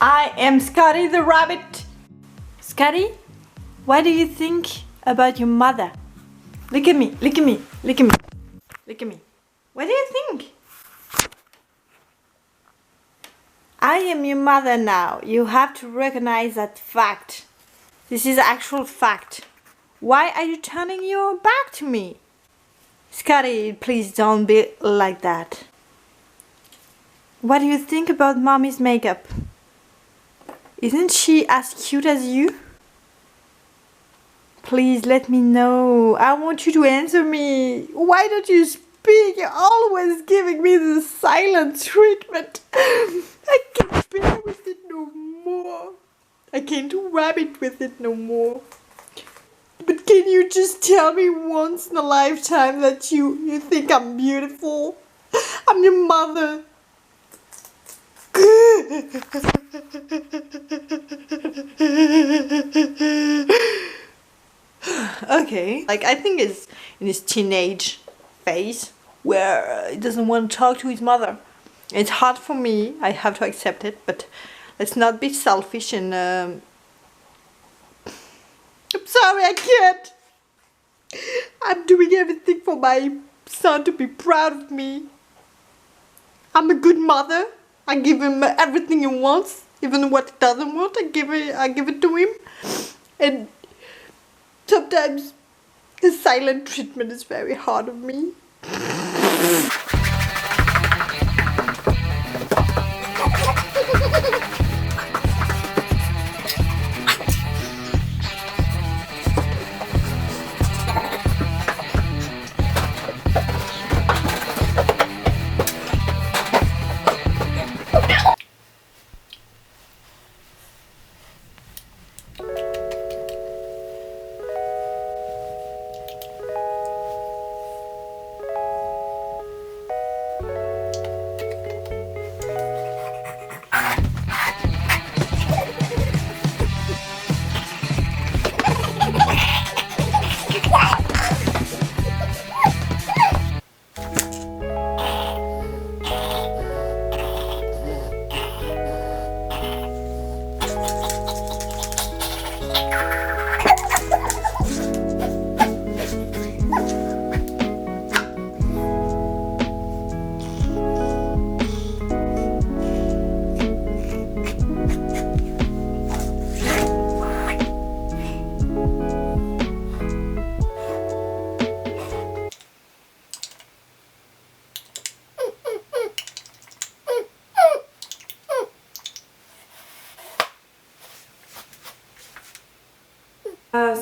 I am Scotty the rabbit. Scotty, what do you think about your mother? Look at me, look at me, look at me, look at me. What do you think? I am your mother now. You have to recognize that fact. This is actual fact. Why are you turning your back to me? Scotty, please don't be like that. What do you think about mommy's makeup? Isn't she as cute as you? Please let me know. I want you to answer me. Why don't you speak? You're always giving me the silent treatment. I can't bear with it no more. I can't rabbit with it no more. But can you just tell me once in a lifetime that you think I'm beautiful? I'm your mother. Okay, like I think it's in his teenage phase where he doesn't want to talk to his mother. It's hard for me, I have to accept it, but let's not be selfish and I'm sorry, I can't. I'm doing everything for my son to be proud of me. I'm a good mother. I give him everything he wants, even what he doesn't want. I give it to him, and sometimes the silent treatment is very hard on me.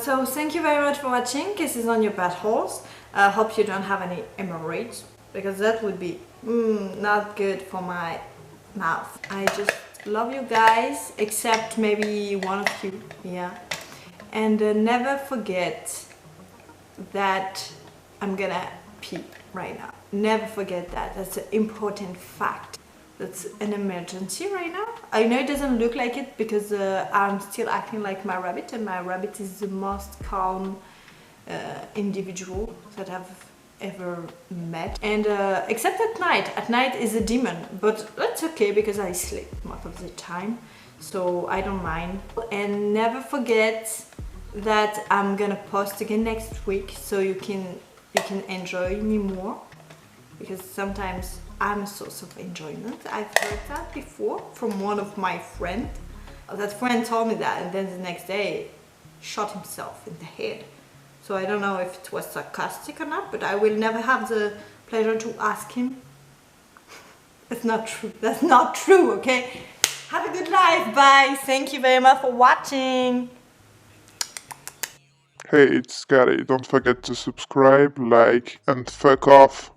So thank you very much for watching Kisses on Your Buttholes. I hope you don't have any hemorrhoids, because that would be not good for my mouth. I just love you guys, except maybe one of you, yeah. And never forget that I'm gonna pee right now. Never forget that. That's an important fact. That's an emergency right now. I know it doesn't look like it because I'm still acting like my rabbit, and my rabbit is the most calm individual that I've ever met. And except at night. At night is a demon, but that's okay because I sleep most of the time, so I don't mind. And never forget that I'm gonna post again next week, so you can enjoy me more, because sometimes I'm a source of enjoyment. I've heard that before from one of my friends. That friend told me that, and then the next day shot himself in the head. So I don't know if it was sarcastic or not, but I will never have the pleasure to ask him. That's not true. That's not true, okay? Have a good life. Bye. Thank you very much for watching. Hey, it's Scotty. Don't forget to subscribe, like, and fuck off.